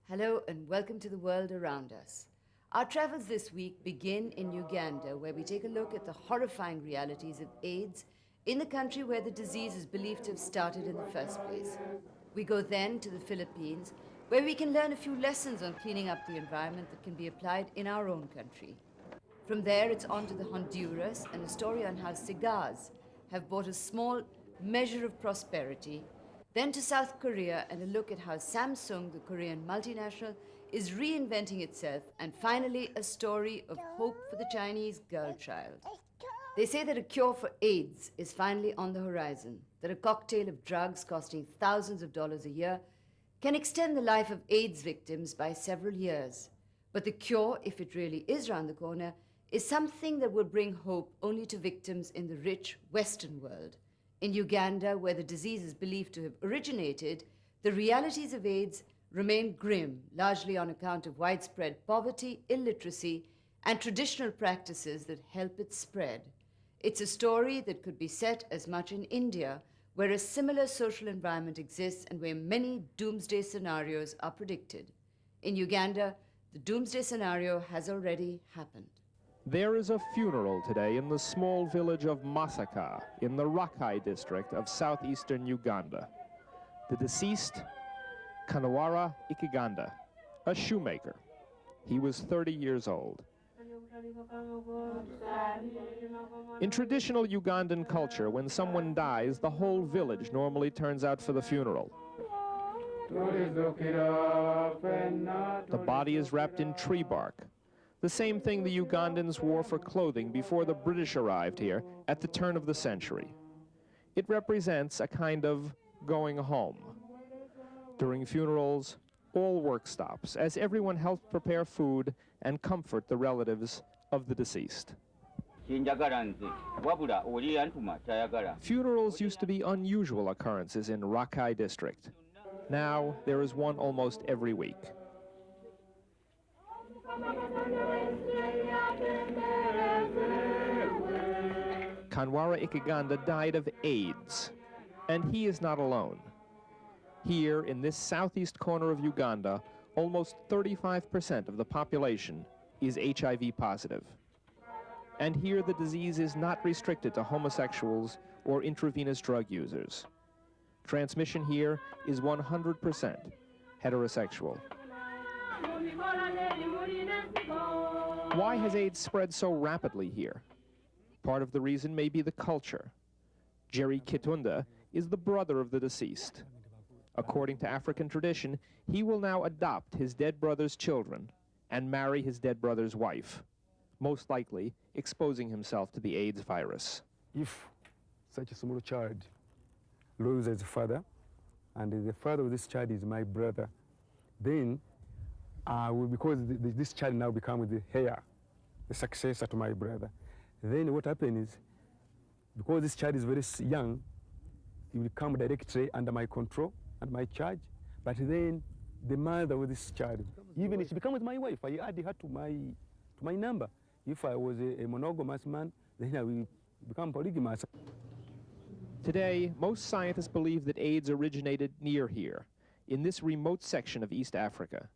Hello and welcome to the world around us. Our travels this week begin in Uganda, where we take a look at the horrifying realities of AIDS in the country where the disease is believed to have started in the first place. We go then to the Philippines, where we can learn a few lessons on cleaning up the environment that can be applied in our own country. From there, it's on to the Honduras and a story on how cigars have brought a small measure of prosperity. Then to South Korea and a look at how Samsung, the Korean multinational, is reinventing itself. And finally, a story of hope for the Chinese girl child. They say that a cure for AIDS is finally on the horizon, that a cocktail of drugs costing thousands of dollars a year can extend the life of AIDS victims by several years. But the cure, if it really is round the corner, is something that will bring hope only to victims in the rich Western world. In Uganda, where the disease is believed to have originated, the realities of AIDS remain grim, largely on account of widespread poverty, illiteracy, and traditional practices that help it spread. It's a story that could be set as much in India, where a similar social environment exists and where many doomsday scenarios are predicted. In Uganda, the doomsday scenario has already happened. There is a funeral today in the small village of Masaka in the Rakai district of southeastern Uganda. The deceased, Kanwara Ikiganda, a shoemaker. He was 30 years old. In traditional Ugandan culture, when someone dies, the whole village normally turns out for the funeral. The body is wrapped in tree bark, the same thing the Ugandans wore for clothing before the British arrived here at the turn of the century. It represents a kind of going home. During funerals, all work stops, as everyone helps prepare food and comfort the relatives of the deceased. Funerals used to be unusual occurrences in Rakai district. Now, there is one almost every week. Kanwara Ikiganda died of AIDS, and he is not alone. Here, in this southeast corner of Uganda, almost 35% of the population is HIV positive. And here the disease is not restricted to homosexuals or intravenous drug users. Transmission here is 100% heterosexual. Why has AIDS spread so rapidly here? Part of the reason may be the culture. Jerry Kitunda is the brother of the deceased. According to African tradition, he will now adopt his dead brother's children and marry his dead brother's wife, most likely exposing himself to the AIDS virus. If such a small child loses a father, and the father of this child is my brother, then because this child now becomes the heir, the successor to my brother, then what happens is, because this child is very young, he will come directly under my control and my charge. But then the mother of this child, even if she becomes my wife, I add her to my number. If I was a monogamous man, then I will become polygamous. Today, most scientists believe that AIDS originated near here, in this remote section of East Africa.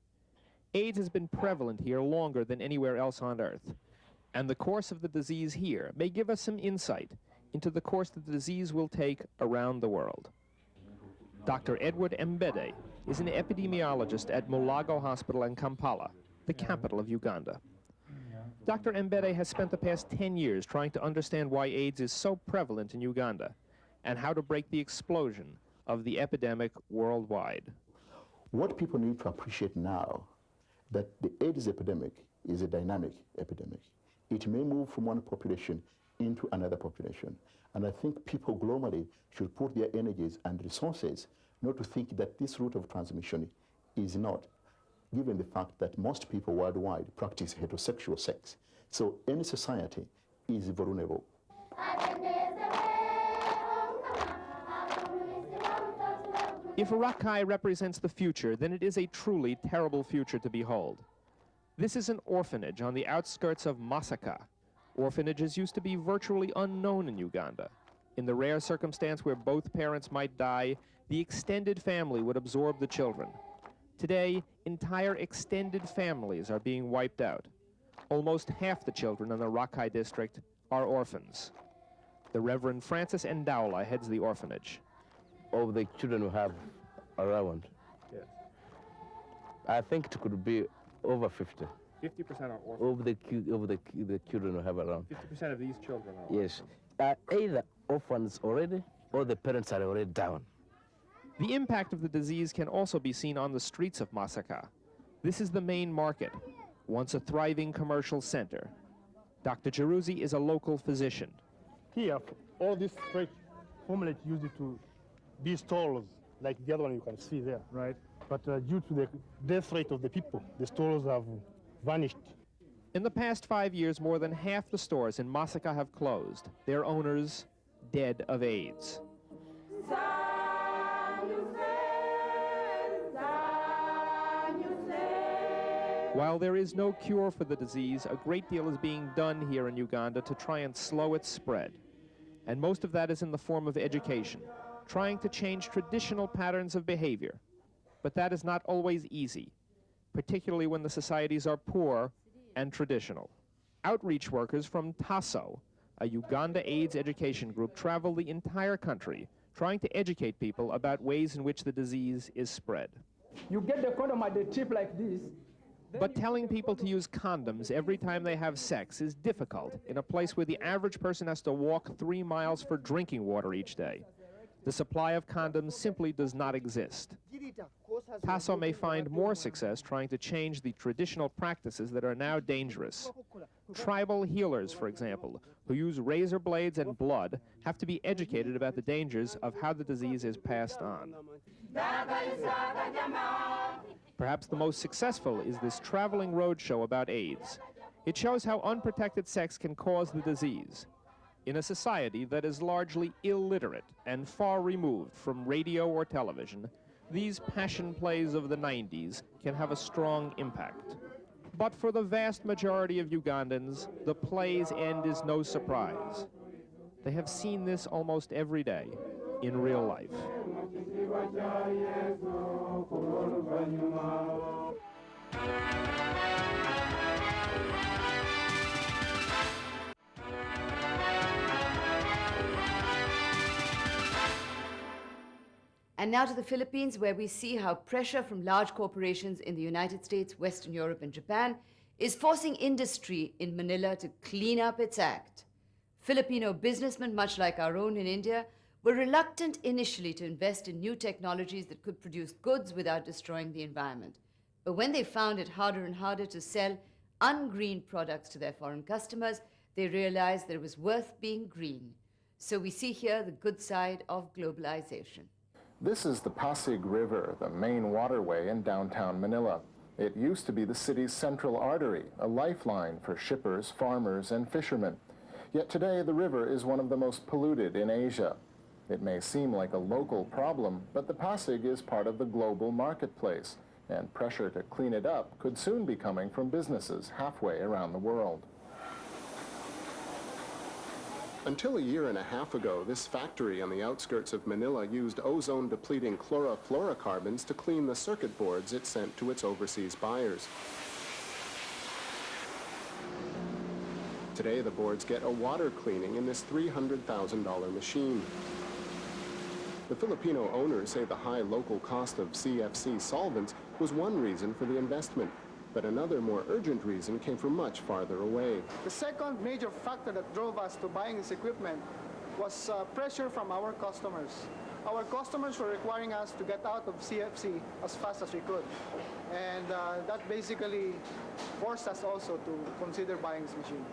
AIDS has been prevalent here longer than anywhere else on Earth, and the course of the disease here may give us some insight into the course that the disease will take around the world. Dr. Edward Mbede is an epidemiologist at Mulago Hospital in Kampala, the capital of Uganda. Dr. Mbede has spent the past 10 years trying to understand why AIDS is so prevalent in Uganda and how to break the explosion of the epidemic worldwide. What people need to appreciate now, that the AIDS epidemic is a dynamic epidemic. It may move from one population into another population. And I think people globally should put their energies and resources not to think that this route of transmission is not, given the fact that most people worldwide practice heterosexual sex. So any society is vulnerable. If Rakai represents the future, then it is a truly terrible future to behold. This is an orphanage on the outskirts of Masaka. Orphanages used to be virtually unknown in Uganda. In the rare circumstance where both parents might die, the extended family would absorb the children. Today, entire extended families are being wiped out. Almost half the children in the Rakai district are orphans. The Reverend Francis Ndaula heads the orphanage. Of the children we have around, Yes. I think it could be over 50. 50% are orphans. Of the children we have around. 50% of these children are Yes. Either orphans already or the parents are already down. The impact of the disease can also be seen on the streets of Masaka. This is the main market, once a thriving commercial center. Dr. Jeruzi is a local physician. Here, all this stretch, formerly it used to be stalls, like the other one you can see there. Right. But due to the death rate of the people, the stalls have vanished. In the past 5 years, more than half the stores in Masaka have closed, their owners dead of AIDS. While there is no cure for the disease, a great deal is being done here in Uganda to try and slow its spread. And most of that is in the form of education, trying to change traditional patterns of behavior. But that is not always easy, particularly when the societies are poor and traditional. Outreach workers from TASO, a Uganda AIDS education group, travel the entire country trying to educate people about ways in which the disease is spread. You get the condom at the tip like this. But telling people to use condoms every time they have sex is difficult in a place where the average person has to walk 3 miles for drinking water each day. The supply of condoms simply does not exist. TASO may find more success trying to change the traditional practices that are now dangerous. Tribal healers, for example, who use razor blades and blood, have to be educated about the dangers of how the disease is passed on. Perhaps the most successful is this traveling roadshow about AIDS. It shows how unprotected sex can cause the disease. In a society that is largely illiterate and far removed from radio or television, these passion plays of the 90s can have a strong impact. But for the vast majority of Ugandans, the play's end is no surprise. They have seen this almost every day in real life. And now to the Philippines, where we see how pressure from large corporations in the United States, Western Europe, and Japan is forcing industry in Manila to clean up its act. Filipino businessmen, much like our own in India, were reluctant initially to invest in new technologies that could produce goods without destroying the environment. But when they found it harder and harder to sell ungreen products to their foreign customers, they realized that it was worth being green. So we see here the good side of globalization. This is the Pasig River, the main waterway in downtown Manila. It used to be the city's central artery, a lifeline for shippers, farmers, and fishermen. Yet today, the river is one of the most polluted in Asia. It may seem like a local problem, but the Pasig is part of the global marketplace, and pressure to clean it up could soon be coming from businesses halfway around the world. Until a year and a half ago, this factory on the outskirts of Manila used ozone-depleting chlorofluorocarbons to clean the circuit boards it sent to its overseas buyers. Today, the boards get a water cleaning in this $300,000 machine. The Filipino owners say the high local cost of CFC solvents was one reason for the investment. But another more urgent reason came from much farther away. The second major factor that drove us to buying this equipment was pressure from our customers. Our customers were requiring us to get out of CFC as fast as we could. And that basically forced us also to consider buying this machine.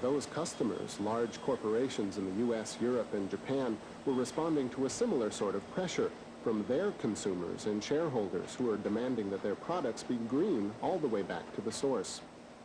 Those customers, large corporations in the US, Europe, and Japan, were responding to a similar sort of pressure from their consumers and shareholders who are demanding that their products be green all the way back to the source.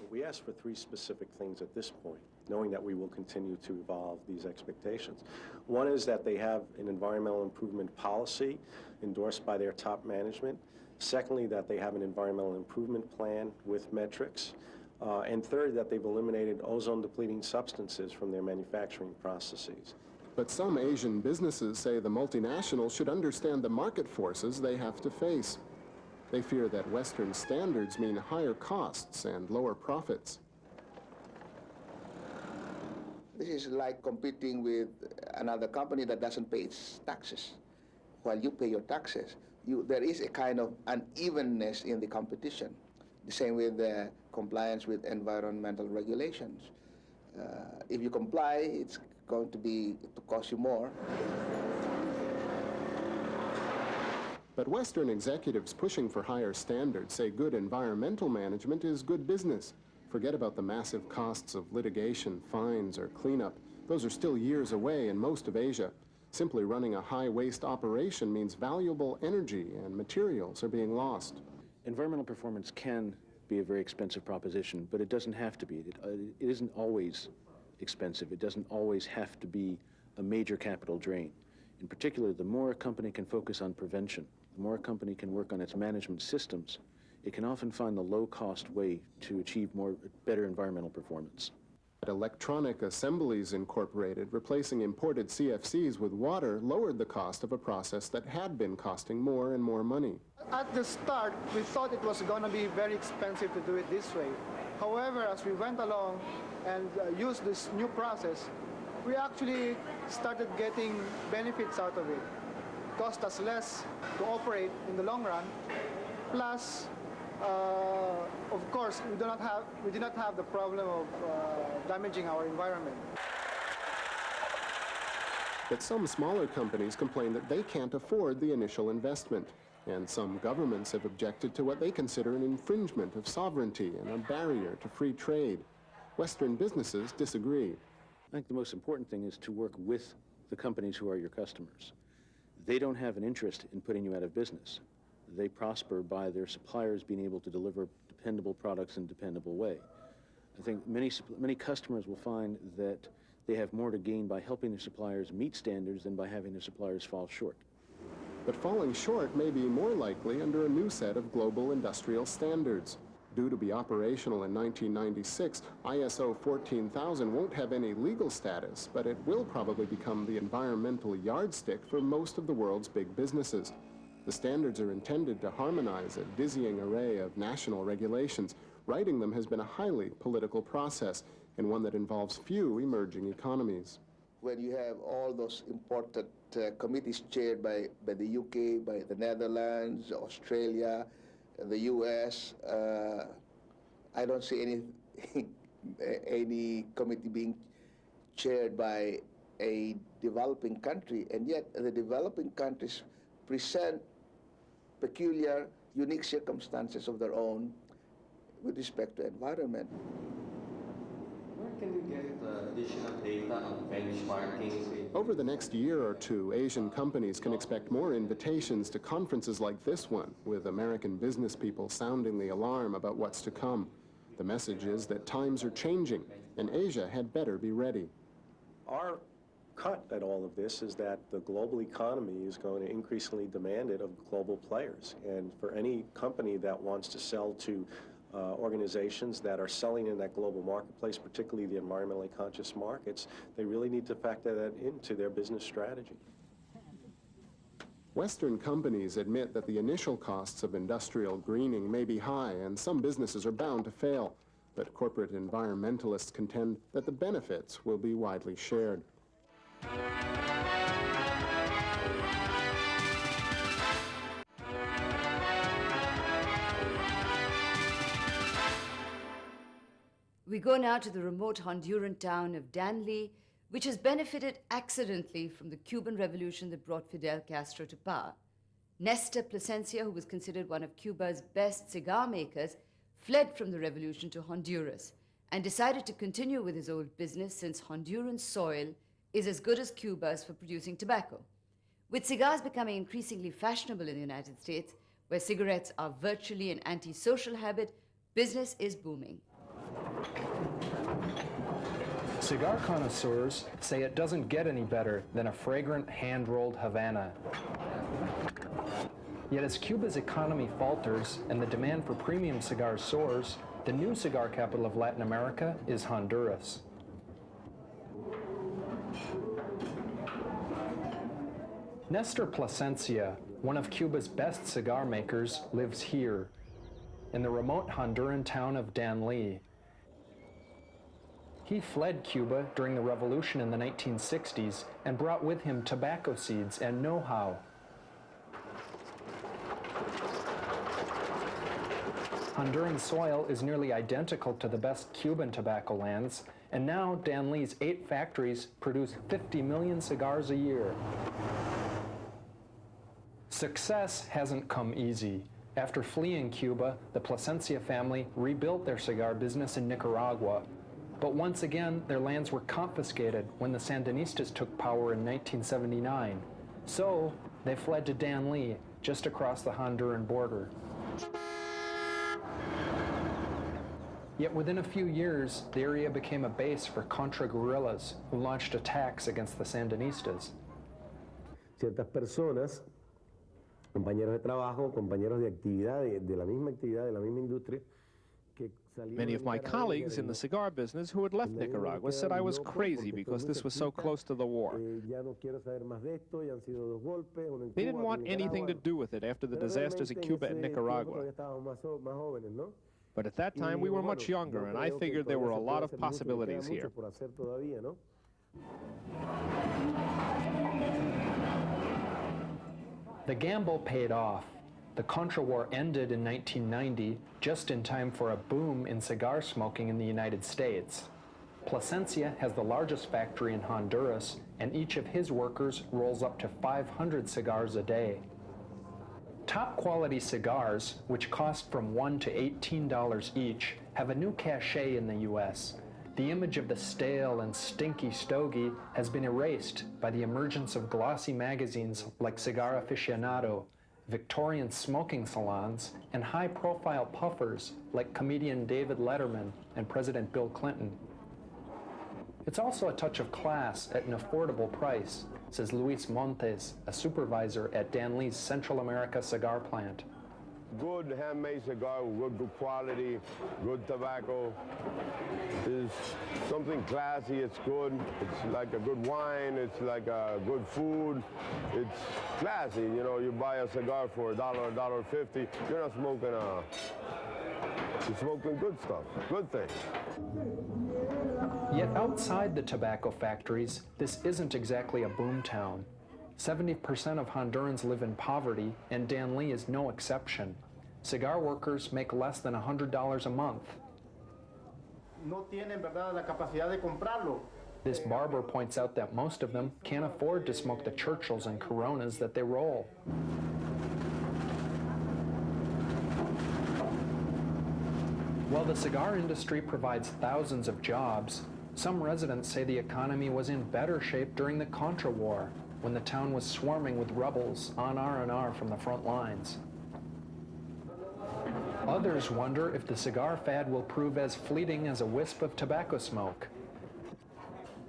We asked for 3 specific things at this point, knowing that we will continue to evolve these expectations. One is that they have an environmental improvement policy endorsed by their top management. Secondly, that they have an environmental improvement plan with metrics. And third, that they've eliminated ozone-depleting substances from their manufacturing processes. But some Asian businesses say the multinationals should understand the market forces they have to face. They fear that Western standards mean higher costs and lower profits. This is like competing with another company that doesn't pay its taxes. While you pay your taxes, there is a kind of unevenness in the competition. The same with compliance with environmental regulations. If you comply, it's going to cost you more. But Western executives pushing for higher standards say good environmental management is good business. Forget about the massive costs of litigation, fines, or cleanup. Those are still years away in most of Asia. Simply running a high-waste operation means valuable energy and materials are being lost. Environmental performance can be a very expensive proposition, but it doesn't have to be. It isn't always expensive. It doesn't always have to be a major capital drain. In particular, the more a company can focus on prevention, the more a company can work on its management systems, it can often find the low-cost way to achieve better environmental performance. At Electronic Assemblies Incorporated, replacing imported CFCs with water lowered the cost of a process that had been costing more and more money. At the start, we thought it was going to be very expensive to do it this way. However, as we went along and used this new process, we actually started getting benefits out of it. It cost us less to operate in the long run. Plus, of course, we do not have the problem of damaging our environment. But some smaller companies complain that they can't afford the initial investment. And some governments have objected to what they consider an infringement of sovereignty and a barrier to free trade. Western businesses disagree. I think the most important thing is to work with the companies who are your customers. They don't have an interest in putting you out of business. They prosper by their suppliers being able to deliver dependable products in a dependable way. I think many customers will find that they have more to gain by helping their suppliers meet standards than by having their suppliers fall short. But falling short may be more likely under a new set of global industrial standards. Due to be operational in 1996, ISO 14000 won't have any legal status, but it will probably become the environmental yardstick for most of the world's big businesses. The standards are intended to harmonize a dizzying array of national regulations. Writing them has been a highly political process, and one that involves few emerging economies. When you have all those important committees chaired by the UK, by the Netherlands, Australia, the US, I don't see any committee being chaired by a developing country, and yet the developing countries present peculiar, unique circumstances of their own with respect to environment. Where can we get additional data on benchmarking? Over the next year or two, Asian companies can expect more invitations to conferences like this one, with American business people sounding the alarm about what's to come. The message is that times are changing, and Asia had better be ready. Our cut at all of this is that the global economy is going to increasingly demand it of global players. And for any company that wants to sell to organizations that are selling in that global marketplace, particularly the environmentally conscious markets, they really need to factor that into their business strategy. Western companies admit that the initial costs of industrial greening may be high, and some businesses are bound to fail. But corporate environmentalists contend that the benefits will be widely shared. We go now to the remote Honduran town of Danlí, which has benefited accidentally from the Cuban Revolution that brought Fidel Castro to power. Nestor Plasencia, who was considered one of Cuba's best cigar makers, fled from the revolution to Honduras and decided to continue with his old business since Honduran soil is as good as Cuba's for producing tobacco. With cigars becoming increasingly fashionable in the United States, where cigarettes are virtually an antisocial habit, business is booming. Cigar connoisseurs say it doesn't get any better than a fragrant hand-rolled Havana. Yet as Cuba's economy falters and the demand for premium cigars soars, the new cigar capital of Latin America is Honduras. Nestor Plasencia, one of Cuba's best cigar makers, lives here, in the remote Honduran town of Danlí. He fled Cuba during the revolution in the 1960s and brought with him tobacco seeds and know-how. Honduran soil is nearly identical to the best Cuban tobacco lands, and now Danlí's 8 factories produce 50 million cigars a year. Success hasn't come easy. After fleeing Cuba, the Plasencia family rebuilt their cigar business in Nicaragua. But once again, their lands were confiscated when the Sandinistas took power in 1979. So they fled to Danlí, just across the Honduran border. Yet within a few years, the area became a base for Contra guerrillas who launched attacks against the Sandinistas. Ciertas personas, compañeros de trabajo, compañeros de actividad, de la misma actividad, de la misma industria. Many of my colleagues in the cigar business who had left Nicaragua said I was crazy because this was so close to the war. They didn't want anything to do with it after the disasters in Cuba and Nicaragua. But at that time, we were much younger, and I figured there were a lot of possibilities here. The gamble paid off. The Contra War ended in 1990, just in time for a boom in cigar smoking in the United States. Plasencia has the largest factory in Honduras, and each of his workers rolls up to 500 cigars a day. Top quality cigars, which cost from $1 to $18 each, have a new cachet in the U.S. The image of the stale and stinky stogie has been erased by the emergence of glossy magazines like Cigar Aficionado, Victorian smoking salons, and high-profile puffers like comedian David Letterman and President Bill Clinton. It's also a touch of class at an affordable price, says Luis Montes, a supervisor at Danlí's Central America cigar plant. Good handmade cigar with good quality, good tobacco. Is something classy, it's good. It's like a good wine, it's like a good food. It's classy, you know, you buy a cigar for $1, $1.50. You're not smoking you're smoking good stuff, good things. Yet outside the tobacco factories, this isn't exactly a boom town. 70% of Hondurans live in poverty, and Danlí is no exception. Cigar workers make less than $100 a month. No tienen, ¿verdad?, la capacidad de comprarlo. This barber points out that most of them can't afford to smoke the Churchills and Coronas that they roll. While the cigar industry provides thousands of jobs, some residents say the economy was in better shape during the Contra War, when the town was swarming with rebels on R&R from the front lines. Others wonder if the cigar fad will prove as fleeting as a wisp of tobacco smoke.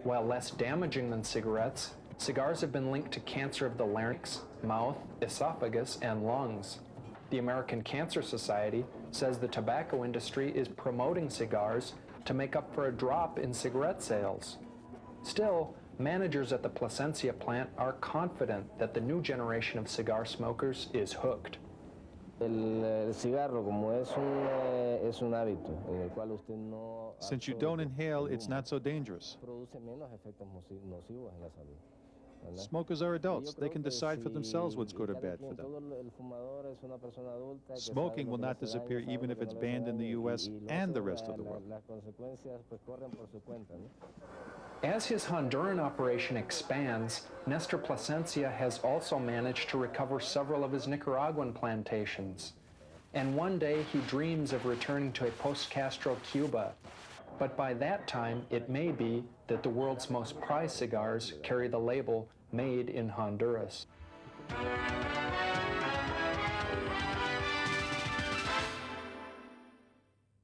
While less damaging than cigarettes, cigars have been linked to cancer of the larynx, mouth, esophagus, and lungs. The American Cancer Society says the tobacco industry is promoting cigars to make up for a drop in cigarette sales. Still, managers at the Plasencia plant are confident that the new generation of cigar smokers is hooked. Since you don't inhale, it's not so dangerous. Smokers are adults. They can decide for themselves what's good or bad for them. Smoking will not disappear even if it's banned in the U.S. and the rest of the world. As his Honduran operation expands, Nestor Plasencia has also managed to recover several of his Nicaraguan plantations. And one day he dreams of returning to a post-Castro Cuba. But by that time, it may be that the world's most prized cigars carry the label Made in Honduras.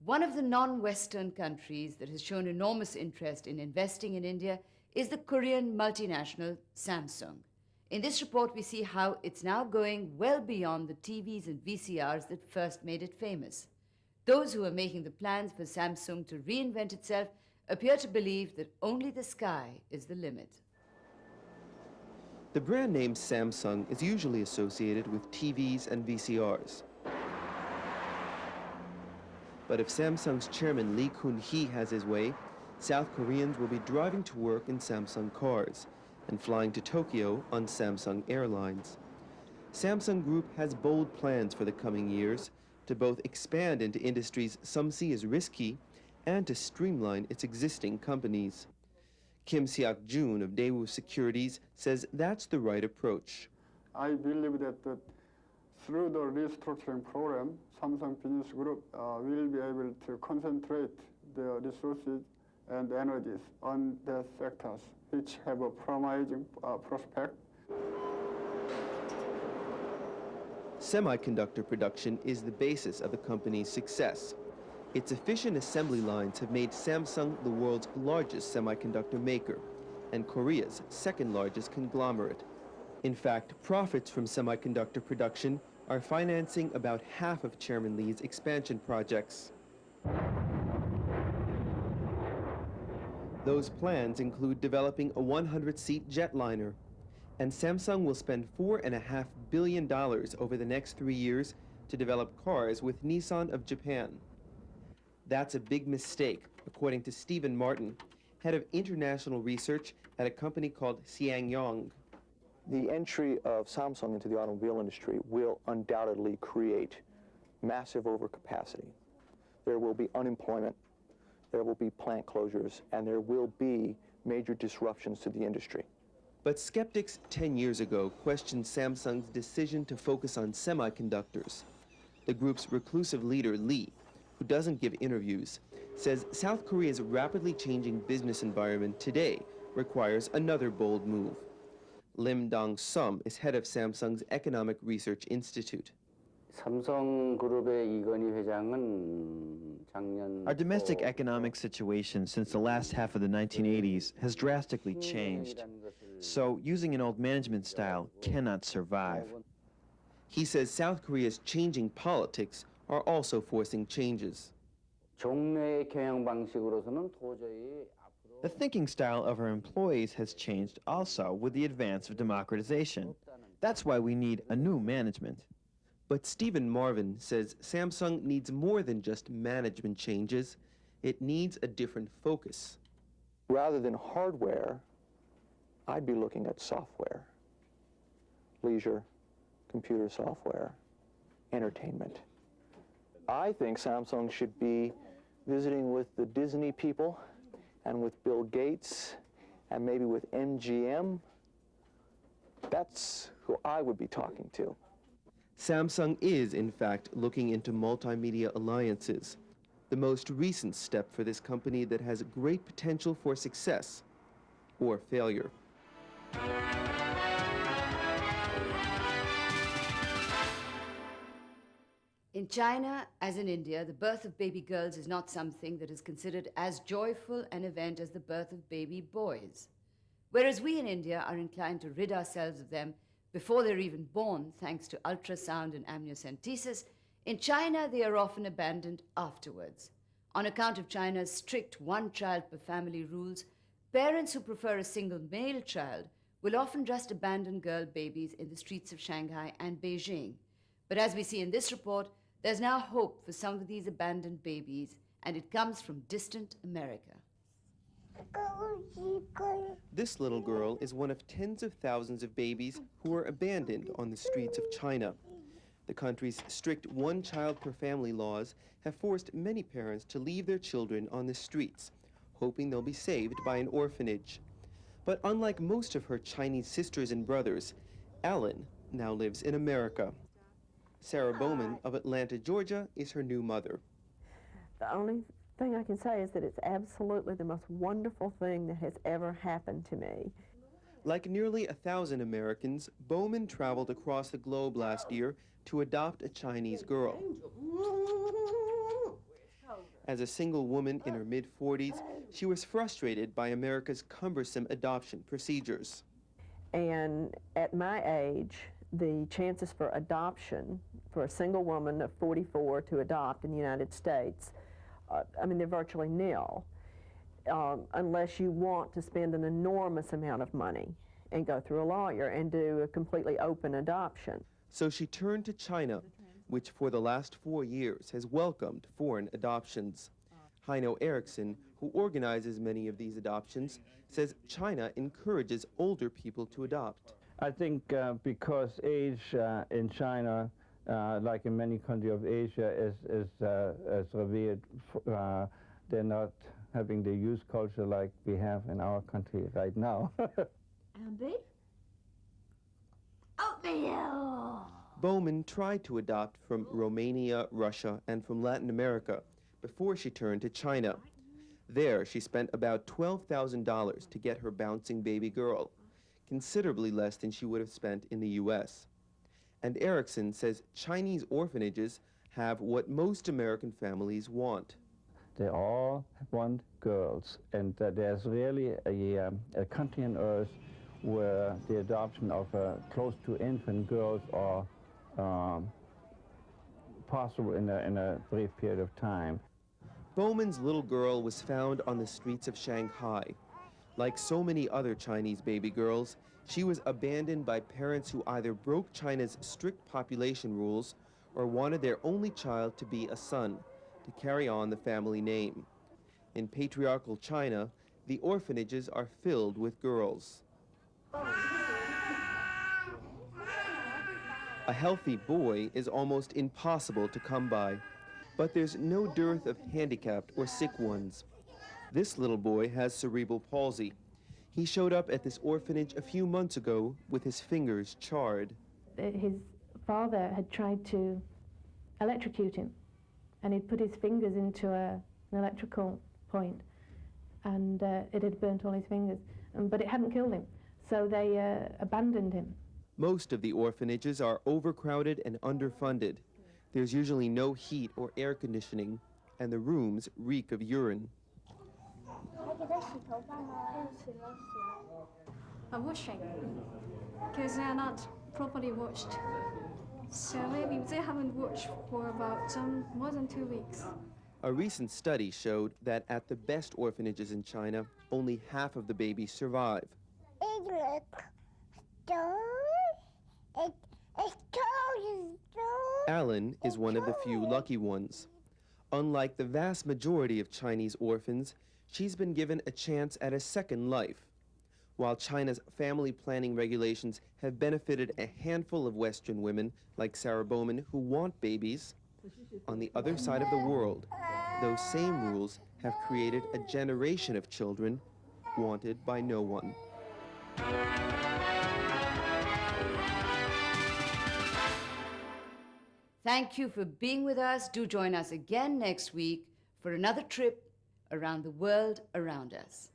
One of the non-Western countries that has shown enormous interest in investing in India is the Korean multinational Samsung. In this report, we see how it's now going well beyond the TVs and VCRs that first made it famous. Those who are making the plans for Samsung to reinvent itself appear to believe that only the sky is the limit. The brand name Samsung is usually associated with TVs and VCRs. But if Samsung's chairman Lee Kun-hee has his way, South Koreans will be driving to work in Samsung cars and flying to Tokyo on Samsung Airlines. Samsung Group has bold plans for the coming years to both expand into industries some see as risky and to streamline its existing companies. Kim Seok-jun of Daewoo Securities says that's the right approach. I believe that through the restructuring program, Samsung Business Group will be able to concentrate their resources and energies on the sectors which have a promising prospect. Semiconductor production is the basis of the company's success. Its efficient assembly lines have made Samsung the world's largest semiconductor maker and Korea's second largest conglomerate. In fact, profits from semiconductor production are financing about half of Chairman Lee's expansion projects. Those plans include developing a 100-seat jetliner, and Samsung will spend $4.5 billion over the next 3 years to develop cars with Nissan of Japan. That's a big mistake, according to Stephen Martin, head of international research at a company called SsangYong. The entry of Samsung into the automobile industry will undoubtedly create massive overcapacity. There will be unemployment, there will be plant closures, and there will be major disruptions to the industry. But skeptics 10 years ago questioned Samsung's decision to focus on semiconductors. The group's reclusive leader, Lee, who doesn't give interviews, says South Korea's rapidly changing business environment today requires another bold move. Lim Dong-sum is head of Samsung's Economic Research Institute. Our domestic economic situation since the last half of the 1980s has drastically changed. So using an old management style cannot survive. He says South Korea's changing politics are also forcing changes. The thinking style of our employees has changed also with the advance of democratization. That's why we need a new management. But Stephen Marvin says Samsung needs more than just management changes. It needs a different focus. Rather than hardware, I'd be looking at software, leisure, computer software, entertainment. I think Samsung should be visiting with the Disney people and with Bill Gates and maybe with MGM. That's who I would be talking to. Samsung is, in fact, looking into multimedia alliances, the most recent step for this company that has great potential for success or failure. In China, as in India, the birth of baby girls is not something that is considered as joyful an event as the birth of baby boys. Whereas we in India are inclined to rid ourselves of them before they're even born, thanks to ultrasound and amniocentesis, in China they are often abandoned afterwards. On account of China's strict one-child-per-family rules, parents who prefer a single male child will often just abandon girl babies in the streets of Shanghai and Beijing. But as we see in this report, there's now hope for some of these abandoned babies, and it comes from distant America. This little girl is one of tens of thousands of babies who were abandoned on the streets of China. The country's strict one-child-per-family laws have forced many parents to leave their children on the streets, hoping they'll be saved by an orphanage. But unlike most of her Chinese sisters and brothers, Ellen now lives in America. Sarah Bowman of Atlanta, Georgia, is her new mother. The only thing I can say is that it's absolutely the most wonderful thing that has ever happened to me. Like nearly 1,000 Americans, Bowman traveled across the globe last year to adopt a Chinese girl. As a single woman in her mid-40s, she was frustrated by America's cumbersome adoption procedures. And at my age, the chances for adoption for a single woman of 44 to adopt in the United States, they're virtually nil, unless you want to spend an enormous amount of money. and go through a lawyer and do a completely open adoption. So she turned to China, which for the last 4 years has welcomed foreign adoptions. Heino Eriksson, who organizes many of these adoptions, says China encourages older people to adopt. I think because age in China, like in many countries of Asia, is revered. They're not having the youth culture like we have in our country right now. Andy? Oatmeal! Bowman tried to adopt from Romania, Russia, and from Latin America before she turned to China. There, she spent about $12,000 to get her bouncing baby girl, considerably less than she would have spent in the U.S. And Eriksson says Chinese orphanages have what most American families want. They all want girls, and there's really a country on earth where the adoption of close to infant girls are possible in a brief period of time. Bowman's little girl was found on the streets of Shanghai. Like so many other Chinese baby girls, she was abandoned by parents who either broke China's strict population rules or wanted their only child to be a son, to carry on the family name. In patriarchal China, the orphanages are filled with girls. A healthy boy is almost impossible to come by, but there's no dearth of handicapped or sick ones. This little boy has cerebral palsy. He showed up at this orphanage a few months ago with his fingers charred. His father had tried to electrocute him, and he'd put his fingers into an electrical point, and it had burnt all his fingers, but it hadn't killed him, so they abandoned him. Most of the orphanages are overcrowded and underfunded. There's usually no heat or air conditioning, and the rooms reek of urine. I'm washing, because they're not properly washed. So maybe they haven't washed for about more than 2 weeks. A recent study showed that at the best orphanages in China, only half of the babies survive. Alan is one of the few lucky ones. Unlike the vast majority of Chinese orphans, she's been given a chance at a second life. While China's family planning regulations have benefited a handful of Western women, like Sarah Bowman, who want babies, on the other side of the world, those same rules have created a generation of children wanted by no one. Thank you for being with us. Do join us again next week for another trip around the world around us.